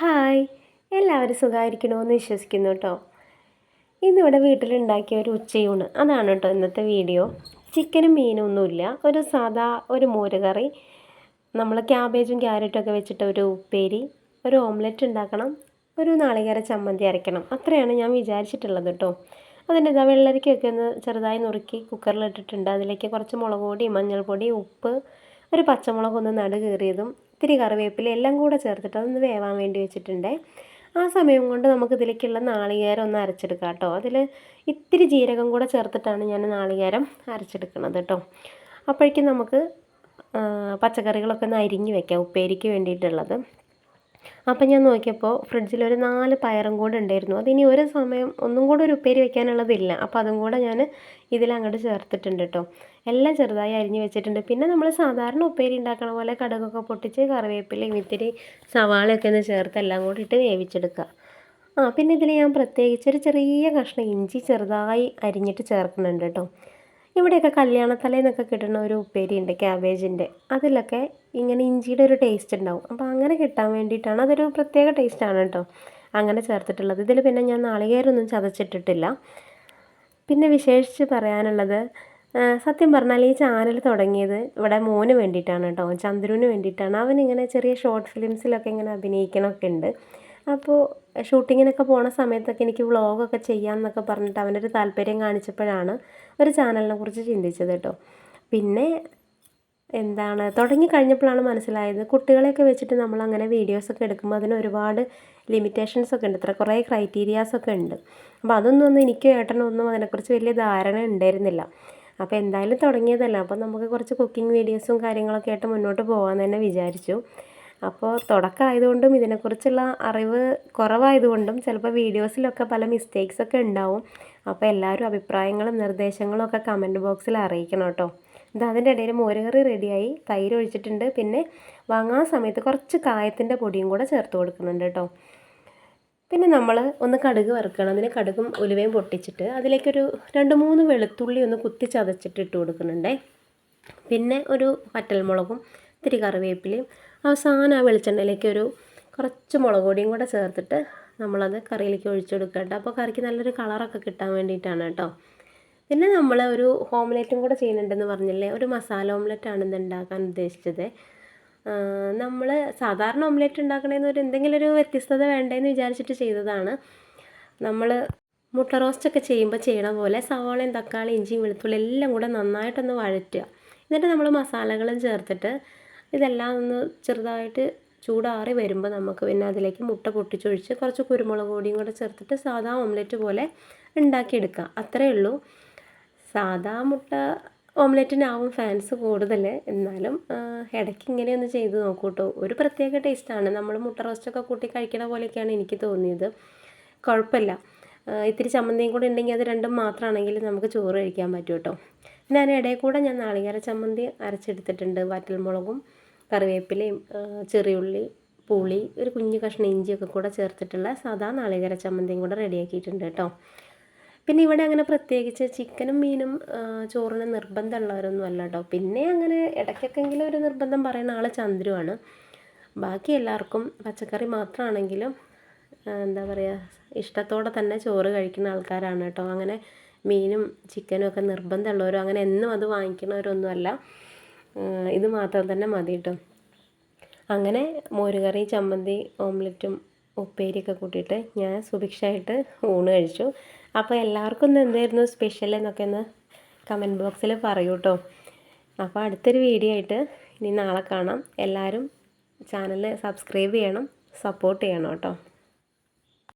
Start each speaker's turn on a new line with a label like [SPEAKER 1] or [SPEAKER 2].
[SPEAKER 1] Hi, എല്ലാവരും സുഖമായിരിക്കണമെന്ന് വിശ്വസിക്കുന്നു കേട്ടോ. ഇന്നിവിടെ വീട്ടിലുണ്ടാക്കിയ ഒരു ഉച്ചയൂണ് അതാണ് കേട്ടോ ഇന്നത്തെ വീഡിയോ. ചിക്കനും മീനും ഒന്നുമില്ല, ഒരു സാദാ ഒരു മോരുകറി, നമ്മൾ ക്യാബേജും ക്യാരറ്റും ഒക്കെ വെച്ചിട്ട് ഒരു ഉപ്പേരി, ഒരു ഓംലെറ്റ് ഉണ്ടാക്കണം, ഒരു നാളികേര ചമ്മന്തി അരയ്ക്കണം. അത്രയാണ് ഞാൻ വിചാരിച്ചിട്ടുള്ളത് കേട്ടോ. അതിൻ്റെ വെള്ളരിക്കയൊക്കെ ഒന്ന് ചെറുതായി നുറുക്കി കുക്കറിലിട്ടിട്ടുണ്ട്. അതിലേക്ക് കുറച്ച് മുളക് പൊടി, മഞ്ഞൾപ്പൊടി, ഉപ്പ്, ഒരു പച്ചമുളക് ഒന്ന് നടു കീറിയതും ഇത്തിരി കറിവേപ്പില എല്ലാം കൂടെ ചേർത്തിട്ട് അതൊന്ന് വേവാൻ വേണ്ടി വെച്ചിട്ടുണ്ട്. ആ സമയം കൊണ്ട് നമുക്ക് ഇതിലേക്കുള്ള നാളികേരം ഒന്ന് അരച്ചെടുക്കാം കേട്ടോ. അതിൽ ഇത്തിരി ജീരകം കൂടെ ചേർത്തിട്ടാണ് ഞാൻ നാളികേരം അരച്ചെടുക്കുന്നത് കേട്ടോ. അപ്പോഴേക്കും നമുക്ക് പച്ചക്കറികളൊക്കെ ഒന്ന് അരിഞ്ഞ് വെക്കാം ഉപ്പേരിക്ക് വേണ്ടിയിട്ടുള്ളത്. അപ്പം ഞാൻ നോക്കിയപ്പോൾ ഫ്രിഡ്ജിൽ ഒരു 4 പയറും കൂടെ ഉണ്ടായിരുന്നു. അതിനി ഒരു സമയം ഒന്നും കൂടെ ഒരു ഉപ്പേരി വെക്കാനുള്ളതില്ല. അപ്പോൾ അതും കൂടെ ഞാൻ ഇതിലങ്ങോട്ട് ചേർത്തിട്ടുണ്ട് കേട്ടോ. എല്ലാം ചെറുതായി അരിഞ്ഞ് വെച്ചിട്ടുണ്ട്. പിന്നെ നമ്മൾ സാധാരണ ഉപ്പേരി ഉണ്ടാക്കണ പോലെ കടുകൊക്കെ പൊട്ടിച്ച് കറിവേപ്പിലയും ഇത്തിരി സവാളയൊക്കെ ഒന്ന് ചേർത്ത് എല്ലാം കൂടി ഇട്ട് വേവിച്ചെടുക്കുക. പിന്നെ ഇതിൽ ഞാൻ പ്രത്യേകിച്ച് ഒരു ചെറിയ കഷ്ണം ഇഞ്ചി ചെറുതായി അരിഞ്ഞിട്ട് ചേർക്കുന്നുണ്ട് കേട്ടോ. ഇവിടെയൊക്കെ കല്യാണത്തലേന്നൊക്കെ കിട്ടുന്ന ഒരു ഉപ്പേരി ഉണ്ട് ക്യാബേജിൻ്റെ, അതിലൊക്കെ ഇങ്ങനെ ഇഞ്ചിയുടെ ഒരു ടേസ്റ്റ് ഉണ്ടാവും. അപ്പോൾ അങ്ങനെ കിട്ടാൻ വേണ്ടിയിട്ടാണ്, അതൊരു പ്രത്യേക ടേസ്റ്റാണ് കേട്ടോ അങ്ങനെ ചേർത്തിട്ടുള്ളത്. ഇതിൽ പിന്നെ ഞാൻ നാളികേരമൊന്നും ചതച്ചിട്ടിട്ടില്ല. പിന്നെ വിശേഷിച്ച് പറയാനുള്ളത്, സത്യം പറഞ്ഞാൽ ഈ ചാനൽ തുടങ്ങിയത് ഇവിടെ മോന് വേണ്ടിയിട്ടാണ് കേട്ടോ, ചന്ദ്രുവിന് വേണ്ടിയിട്ടാണ്. അവനിങ്ങനെ ചെറിയ ഷോർട്ട് ഫിലിംസിലൊക്കെ ഇങ്ങനെ അഭിനയിക്കണമൊക്കെ ഉണ്ട്. അപ്പോൾ ഷൂട്ടിങ്ങിനൊക്കെ പോണ സമയത്തൊക്കെ എനിക്ക് വ്ളോഗൊക്കെ ചെയ്യാമെന്നൊക്കെ പറഞ്ഞിട്ട് അവനൊരു താല്പര്യം കാണിച്ചപ്പോഴാണ് ഒരു ചാനലിനെ കുറിച്ച് ചിന്തിച്ചത് കേട്ടോ. പിന്നെ തുടങ്ങി കഴിഞ്ഞപ്പോഴാണ് മനസ്സിലായത്, കുട്ടികളെയൊക്കെ വെച്ചിട്ട് നമ്മളങ്ങനെ വീഡിയോസൊക്കെ എടുക്കുമ്പോൾ അതിന് ഒരുപാട് ലിമിറ്റേഷൻസൊക്കെ ഉണ്ട്, ഇത്ര കുറേ ക്രൈറ്റീരിയാസൊക്കെ ഉണ്ട്. അപ്പോൾ അതൊന്നും എനിക്കും ഏട്ടനൊന്നും അതിനെക്കുറിച്ച് വലിയ ധാരണ ഉണ്ടായിരുന്നില്ല. അപ്പോൾ എന്തായാലും തുടങ്ങിയതല്ല, അപ്പോൾ നമുക്ക് കുറച്ച് കുക്കിംഗ് വീഡിയോസും കാര്യങ്ങളൊക്കെ ആയിട്ട് മുന്നോട്ട് പോകാമെന്ന് തന്നെ വിചാരിച്ചു. അപ്പോൾ തുടക്കമായതുകൊണ്ടും ഇതിനെക്കുറിച്ചുള്ള അറിവ് കുറവായതുകൊണ്ടും ചിലപ്പോൾ വീഡിയോസിലൊക്കെ പല മിസ്റ്റേക്സൊക്കെ ഉണ്ടാവും. അപ്പോൾ എല്ലാവരും അഭിപ്രായങ്ങളും നിർദ്ദേശങ്ങളും ഒക്കെ കമൻറ്റ് ബോക്സിൽ അറിയിക്കണം കേട്ടോ. അതിൻ്റെ ഇടയിൽ മോരുകറി റെഡിയായി, തൈര് ഒഴിച്ചിട്ടുണ്ട്. പിന്നെ വാങ്ങാൻ സമയത്ത് കുറച്ച് കായത്തിൻ്റെ പൊടിയും കൂടെ ചേർത്ത് കൊടുക്കുന്നുണ്ട് കേട്ടോ. പിന്നെ നമ്മൾ ഒന്ന് കടുക് വറുക്കണം. അതിന് കടുകും ഉലുവയും പൊട്ടിച്ചിട്ട് അതിലേക്കൊരു 2-3 വെളുത്തുള്ളി ഒന്ന് കുത്തി ചതച്ചിട്ട് ഇട്ട് കൊടുക്കുന്നുണ്ട്. പിന്നെ ഒരു വറ്റൽമുളകും ഇത്തിരി കറിവേപ്പിലയും അവസാനം ആ വെളിച്ചെണ്ണയിലേക്ക് കുറച്ച് മുളക് പൊടിയും കൂടെ ചേർത്തിട്ട് നമ്മളത് കറിയിലേക്ക് ഒഴിച്ചെടുക്കട്ടെ. അപ്പോൾ കറിക്ക് നല്ലൊരു കളറൊക്കെ കിട്ടാൻ വേണ്ടിയിട്ടാണ് കേട്ടോ. പിന്നെ നമ്മൾ ഒരു ഓംലെറ്റും കൂടെ ചെയ്യുന്നുണ്ടെന്ന് പറഞ്ഞില്ലേ, ഒരു മസാല ഓംലെറ്റാണ് ഇത് ഉണ്ടാക്കാൻ ഉദ്ദേശിച്ചത്. നമ്മൾ സാധാരണ ഓംലെറ്റ് ഉണ്ടാക്കണേന്ന് എന്തെങ്കിലും ഒരു വ്യത്യസ്തത വേണ്ടേന്ന് വിചാരിച്ചിട്ട് ചെയ്തതാണ്. നമ്മൾ മുട്ട റോസ്റ്റൊക്കെ ചെയ്യുമ്പോൾ ചെയ്യണ പോലെ സവാളയും തക്കാളി ഇഞ്ചിയും വെളുത്തുള്ളി എല്ലാം കൂടെ നന്നായിട്ടൊന്ന് വഴറ്റുക. എന്നിട്ട് നമ്മൾ മസാലകളും ചേർത്തിട്ട് ഇതെല്ലാം ഒന്ന് ചെറുതായിട്ട് ചൂടാറി വരുമ്പോൾ നമുക്ക് പിന്നെ അതിലേക്ക് മുട്ട പൊട്ടിച്ചൊഴിച്ച് കുറച്ച് കുരുമുളക് പൊടിയും കൂടെ ചേർത്തിട്ട് സാധാ ഓംലെറ്റ് പോലെ ഉണ്ടാക്കിയെടുക്കുക. അത്രയേ ഉള്ളൂ. സാധാ മുട്ട ഓംലെറ്റിനാവും ഫാൻസ് കൂടുതൽ, എന്നാലും ഇടയ്ക്ക് ഇങ്ങനെയൊന്ന് ചെയ്ത് നോക്കൂ കേട്ടോ. ഒരു പ്രത്യേക ടേസ്റ്റാണ്. നമ്മൾ മുട്ട റോസ്റ്റൊക്കെ കൂട്ടി കഴിക്കണ പോലെയൊക്കെയാണ് എനിക്ക് തോന്നിയത്. കുഴപ്പമില്ല. ഇത്തിരി ചമ്മന്തിയും കൂടെ ഉണ്ടെങ്കിൽ അത് രണ്ടും മാത്രമാണെങ്കിൽ നമുക്ക് ചോറ് കഴിക്കാൻ പറ്റും കേട്ടോ. പിന്നെ അതിനിടയിൽ കൂടെ ഞാൻ നാളികേര ചമ്മന്തി അരച്ചെടുത്തിട്ടുണ്ട്. വറ്റൽമുളകും കറിവേപ്പിലയും ചെറിയുള്ളി, പുളി, ഒരു കുഞ്ഞു കഷ്ണം ഇഞ്ചിയൊക്കെ കൂടെ ചേർത്തിട്ടുള്ള സാധാ നാളികേര ചമ്മന്തിയും കൂടെ റെഡിയാക്കിയിട്ടുണ്ട് കേട്ടോ. പിന്നെ ഇവിടെ അങ്ങനെ പ്രത്യേകിച്ച് ചിക്കനും മീനും ചോറിന് നിർബന്ധമുള്ളവരൊന്നും അല്ല കേട്ടോ. പിന്നെ അങ്ങനെ ഇടയ്ക്കൊക്കെങ്കിലും ഒരു നിർബന്ധം പറയുന്ന ആൾ ചന്ദ്രുവാണ്. ബാക്കി എല്ലാവർക്കും പച്ചക്കറി മാത്രമാണെങ്കിലും ഇഷ്ടത്തോടെ തന്നെ ചോറ് കഴിക്കുന്ന ആൾക്കാരാണ് കേട്ടോ. അങ്ങനെ മീനും ചിക്കനും ഒക്കെ നിർബന്ധമുള്ളവരും അങ്ങനെ എന്നും അത് വാങ്ങിക്കുന്നവരൊന്നുമല്ല. ഇത് മാത്രം തന്നെ മതി കേട്ടോ. അങ്ങനെ മോരുകറി, ചമ്മന്തി, ഓംലെറ്റും ഉപ്പേരിയൊക്കെ കൂട്ടിയിട്ട് ഞാൻ സുഭിക്ഷമായിട്ട് ഊണ് കഴിച്ചു. അപ്പോൾ എല്ലാവർക്കും ഇന്ന് എന്തായിരുന്നു സ്പെഷ്യൽ എന്നൊക്കെ ഒന്ന് കമൻറ്റ് ബോക്സിൽ പറയൂ കേട്ടോ. അപ്പോൾ അടുത്തൊരു വീഡിയോ ആയിട്ട് ഇനി നാളെ കാണാം. എല്ലാവരും ചാനൽ സബ്സ്ക്രൈബ് ചെയ്യണം, സപ്പോർട്ട് ചെയ്യണം കേട്ടോ.